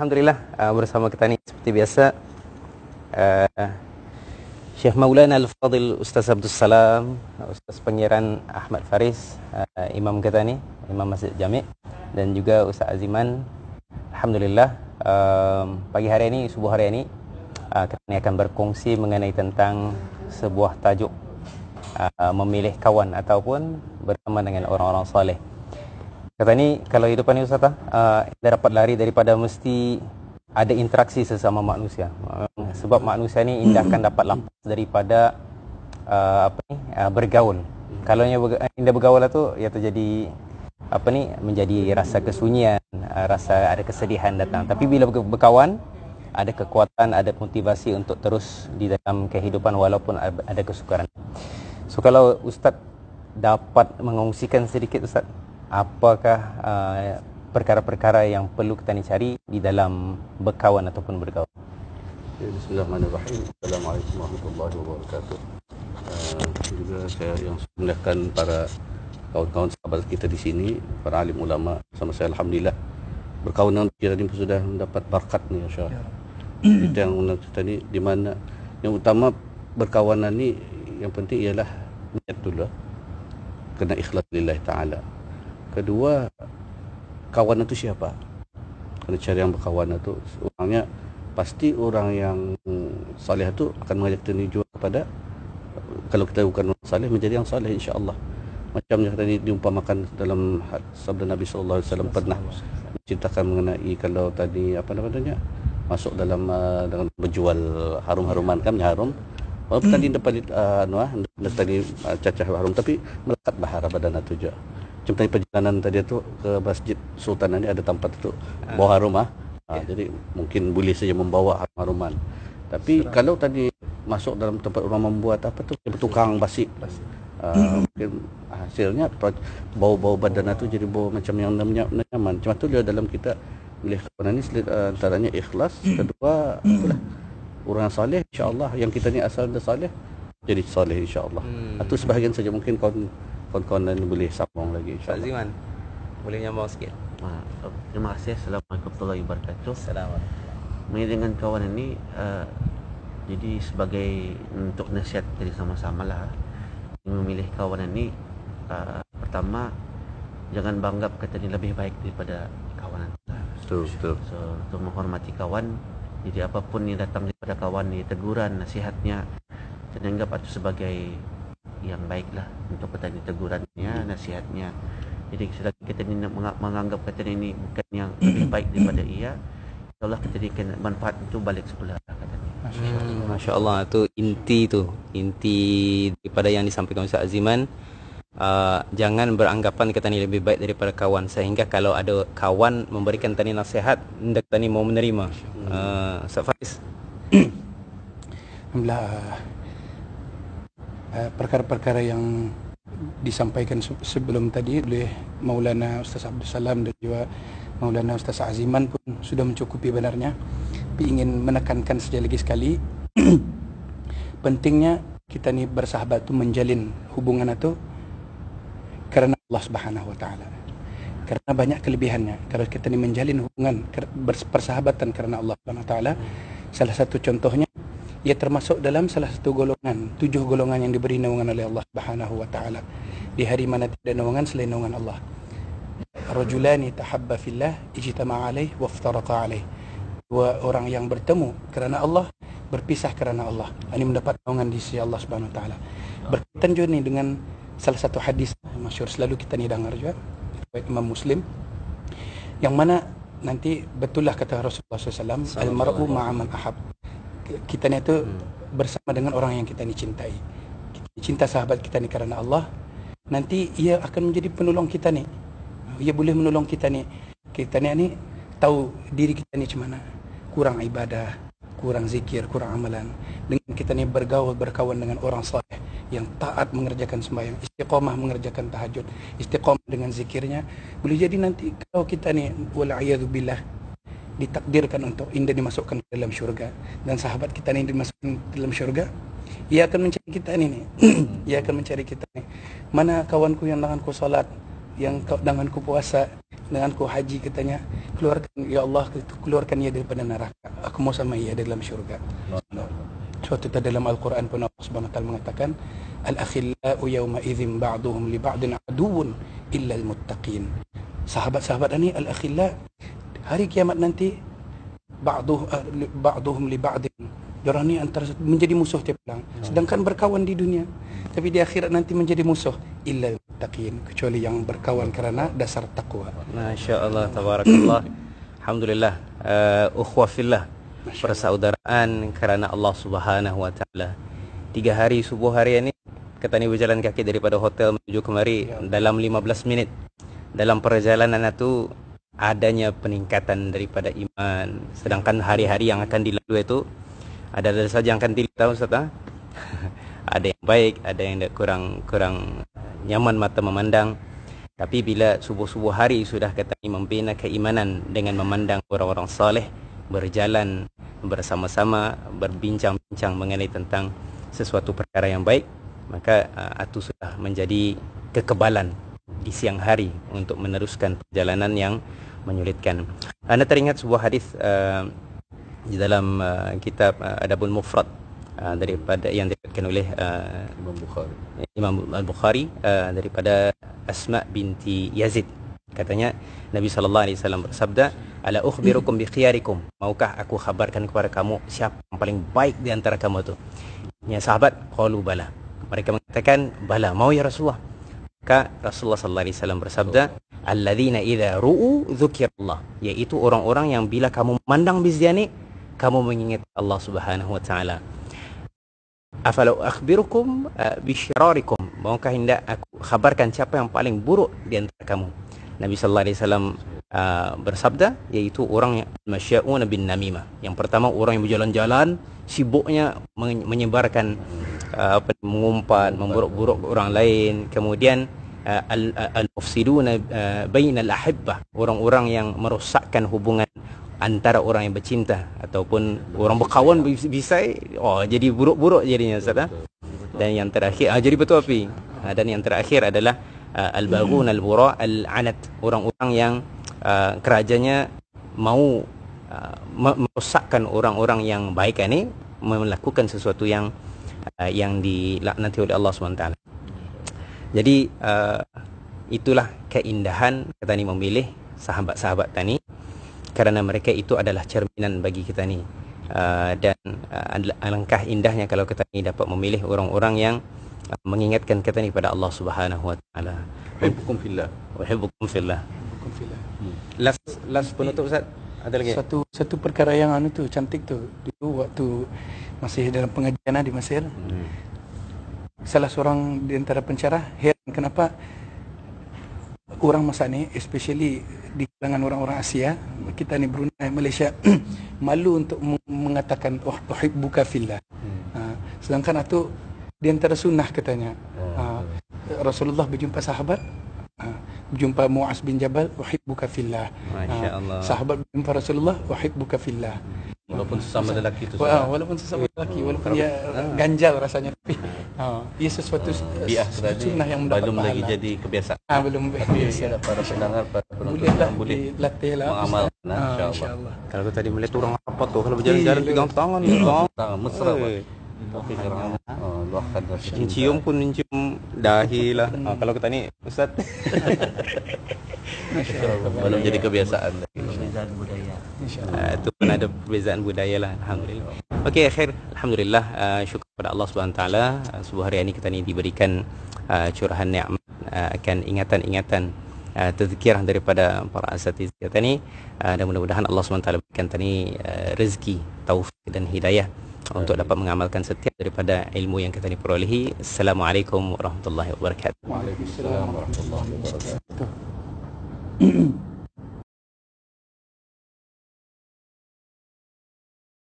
Alhamdulillah bersama kita ni seperti biasa Syekh Maulana Al-Fadil Ustaz Abdul Salam, Ustaz Pengiran Ahmad Faris, Imam kita ni, Imam Masjid Jami', dan juga Ustaz Aziman. Alhamdulillah pagi hari ini, subuh hari ini kita akan berkongsi mengenai tentang sebuah tajuk memilih kawan ataupun bersama dengan orang-orang soleh. Kata ni, kalau hidupan ni Ustaz, kita dapat lari daripada mesti ada interaksi sesama manusia. Sebab manusia ni indahkan dapat lepas daripada bergaul. Kalau indah bergaul tu, ia terjadi menjadi rasa kesunyian, rasa ada kesedihan datang. Tapi bila berkawan, ada kekuatan, ada motivasi untuk terus di dalam kehidupan walaupun ada kesukaran. So kalau Ustaz dapat mengongsikan sedikit Ustaz, apakah perkara-perkara yang perlu kita ni cari di dalam berkawan ataupun bergaul? Bismillahirrahmanirrahim. Assalamualaikum warahmatullahi wabarakatuh. Juga saya yang memuliakan para kawan-kawan sahabat kita di sini, para alim ulama sama saya, alhamdulillah berkawan dengan kita ni sudah mendapat berkat ni, insya-Allah. Itu yang kita ni di mana yang utama berkawanan ni, yang penting ialah niat dulu, kena ikhlas lillahi taala. Kedua, kawan itu siapa? Kena cari yang berkawan itu orangnya pasti orang yang saleh itu akan mengajak kita juga kepada, kalau kita bukan orang saleh, menjadi yang saleh insya-Allah. Macam yang tadi diumpamakan dalam sabda Nabi sallallahu alaihi wasallam, pernah menceritakan mengenai kalau tadi masuk dalam dengan berjual harum-haruman, kan harum. Walaupun tadi dapat tadi cacah harum, tapi melekat bahara badan itu juga. Macam tadi perjalanan tadi tu ke Masjid Sultan ni ada tempat tu bawa harum jadi mungkin boleh saja membawa haruman. Tapi kalau tadi masuk dalam tempat orang membuat tukang basi, mungkin hasilnya bau-bau badan tu jadi bau macam yang nyaman. Macam tu dia dalam kita boleh kawan ni antaranya ikhlas. Kedua itulah orang saleh, insya-Allah yang kita ni asal dia saleh, jadi saleh insya-Allah. Itu sebahagian saja, mungkin kawan-kawan lain boleh sambung lagi insya-Allah. Pak Ziman, boleh nyambung sikit? Terima kasih. Assalamualaikum warahmatullahi wabarakatuh. Assalamualaikum. Dengan kawan ini jadi sebagai untuk nasihat dari sama-sama lah, memilih kawan ini, pertama jangan banggap kata ini lebih baik daripada kawan. Betul. So untuk menghormati kawan, jadi apapun yang datang daripada kawan ni, teguran, nasihatnya, dan anggap itu sebagai yang baiklah untuk kata ini, tegurannya, nasihatnya. Jadi selagi kita ni menganggap kata ini bukan yang lebih baik daripada ia, insya-Allah kita akan manfaat itu balik semula kata ni. Masya-Allah, itu inti daripada yang disampaikan Ustaz Aziman. Jangan beranggapan kita ni lebih baik daripada kawan, sehingga kalau ada kawan memberikan tani nasihat, hendak tani mau menerima. Ustaz Faris. Alhamdulillah, perkara-perkara yang disampaikan sebelum tadi oleh Maulana Ustaz Abdul Salam dan juga Maulana Ustaz Aziman pun sudah mencukupi benarnya. Tapi ingin menekankan sekali pentingnya kita ni bersahabat tu, menjalin hubungan itu kerana Allah Subhanahu wa taala. Karena banyak kelebihannya kalau kita ni menjalin hubungan persahabatan kerana Allah Subhanahu wa taala. Salah satu contohnya, ia termasuk dalam salah satu golongan, 7 golongan yang diberi naungan oleh Allah Subhanahu wa taala. Di hari mana tidak naungan selain naungan Allah. Rajulani tahabba fillah ijtama'a alaihi wa iftaraqa alaihi. Dua orang yang bertemu kerana Allah, berpisah kerana Allah. Ini mendapat naungan di sisi Allah Subhanahu wa taala. Berkaitan juga ni dengan salah satu hadis masyhur, selalu kita ni dengar juga, riwayat Imam Muslim, yang mana nanti betullah kata Rasulullah SAW, al-mar'u ma'a man ahab. Kita ni tu bersama dengan orang yang kita ni cintai. Kita cinta sahabat kita ni kerana Allah, nanti ia akan menjadi penolong kita ni. Ia boleh menolong kita ni. Kita ni tahu diri kita ni macam mana, kurang ibadah, kurang zikir, kurang amalan. Dengan kita ni berkawan dengan orang saleh yang taat mengerjakan sembahyang, istiqamah mengerjakan tahajud, istiqamah dengan zikirnya, boleh jadi nanti kalau kita ni wal'iyadzubillah ditakdirkan untuk indah dimasukkan ke dalam syurga, dan sahabat kita ni dimasukkan ke dalam syurga, ia akan mencari kita ni ia akan mencari kita ni, mana kawanku yang denganku salat, yang denganku puasa, dengan ku haji katanya, keluarkan ya Allah, keluarkan ia daripada neraka. Aku mau sama ia dalam syurga. Suatu dalam Al-Quran pun Allah Subhanahu wa taala mengatakan, al-akhillau yawma idzin ba'duhum li ba'din aduwwun illa al-muttaqin. Sahabat-sahabat ini al-akhilla, hari kiamat nanti ba'duhum li ba'din, diorang ni antara menjadi musuh tiap orang, sedangkan berkawan di dunia, tapi di akhirat nanti menjadi musuh illa al-muttaqin, kecuali yang berkawan kerana dasar takwa. Masya-Allah, tabarakallah. Alhamdulillah, ukhuwah fillah, persaudaraan kerana Allah Subhanahu wa taala. 3 hari subuh hari ini kata ni berjalan kaki daripada hotel menuju kemari dalam 15 minit. Dalam perjalanan itu adanya peningkatan daripada iman, sedangkan hari-hari yang akan dilalui itu ada saja yang akan dilihat, Ustaz. Ada yang baik, ada yang kurang nyaman mata memandang. Tapi bila subuh-subuh hari sudah kata ni membina keimanan dengan memandang orang-orang saleh berjalan bersama-sama, berbincang-bincang mengenai tentang sesuatu perkara yang baik, maka itu sudah menjadi kekebalan di siang hari untuk meneruskan perjalanan yang menyulitkan. Anda teringat sebuah hadis di dalam kitab Adabul Mufrad daripada yang diriwayatkan oleh Imam Al-Bukhari daripada Asma binti Yazid. Katanya Nabi sallallahu alaihi wasallam bersabda, "Ala ukhbirukum bi khiyarikum?" Maukah aku khabarkan kepada kamu siapa yang paling baik di antara kamu itu? Ya sahabat, qalu bala. Mereka mengatakan, "Bala, mau ya Rasulullah." Maka Rasulullah sallallahu alaihi wasallam bersabda, "Alladzina idza ru'u dzukirallah." Yaitu orang-orang yang bila kamu memandang bizani, kamu mengingat Allah Subhanahu wa taala. Afalau akhbirukum bisyirarikum, maukah hendak aku khabarkan siapa yang paling buruk di antara kamu? Nabi sallallahu alaihi wasallam bersabda, yaitu orang yang masya'un bin namimah. Yang pertama, orang yang berjalan-jalan sibuknya menyebarkan mengumpat, memburuk-buruk orang lain. Kemudian al-mufsiduna bainal ahibbah, orang-orang yang merosakkan hubungan antara orang yang bercinta, ataupun orang berkawan bisa jadi buruk-buruk jadinya, Ustaz. Dan yang terakhir jadi betul api. Dan yang terakhir adalah al-baghun al-bura al-anat, orang-orang yang kerajanya mau merosakkan orang-orang yang baik ini, melakukan sesuatu yang dilaknati oleh Allah SWT. Jadi itulah keindahan kita ni memilih sahabat-sahabat tani, kerana mereka itu adalah cerminan bagi kita ni. Dan alangkah indahnya kalau kita ni dapat memilih orang-orang yang mengingatkan kita ni pada Allah Subhanahu wa taala. Uhibbukum fillah. Uhibbukum fillah. Last penutup, Ustaz. Ada lagi? Satu perkara yang tu cantik tu, dulu waktu masih dalam pengajian di Mesir, salah seorang di antara pencerah heran kenapa orang masa ni, especially di kalangan orang-orang Asia, kita ni Brunei, Malaysia, malu untuk mengatakan uhibbuka fillah. Sedangkan itu di antara sunnah katanya. Rasulullah berjumpa sahabat, berjumpa Muaz bin Jabal, uhibbuka fillah. Masya-Allah. Sahabat berjumpa Rasulullah, uhibbuka fillah. Walaupun sesama lelaki itu. Walaupun sesama lelaki, walaupun dia ganjal rasanya, tapi ia sesuatu sunnah yang mendapat belum pahala. lagi jadi kebiasaan. Belum biasa. Para pendengar, para penonton Boleh dilatih lah. mengamalkan, InsyaAllah. Kalau tadi melihat orang apa tuh, kalau berjalan-jalan pegang tangan, Tangan mesra, Pak. Tapi sekarang luahkan rasa cium pun mencium dahi lah. Kalau kita ni, Ustaz, belum jadi kebiasaan. Perbezaan budaya. itu pun ada perbezaan budaya lah. Alhamdulillah. Okey, akhir alhamdulillah, syukur kepada Allah Subhanahu taala, sebuah hari ini kita ni diberikan curahan nikmat akan ingatan-ingatan tazkirah daripada para asatiz kita ni, dan mudah-mudahan Allah Subhanahu taala berikan tani rezeki, taufik dan hidayah untuk dapat mengamalkan setiap daripada ilmu yang kita ni perolehi. Assalamualaikum warahmatullahi wabarakatuh. Waalaikumsalam warahmatullahi wabarakatuh.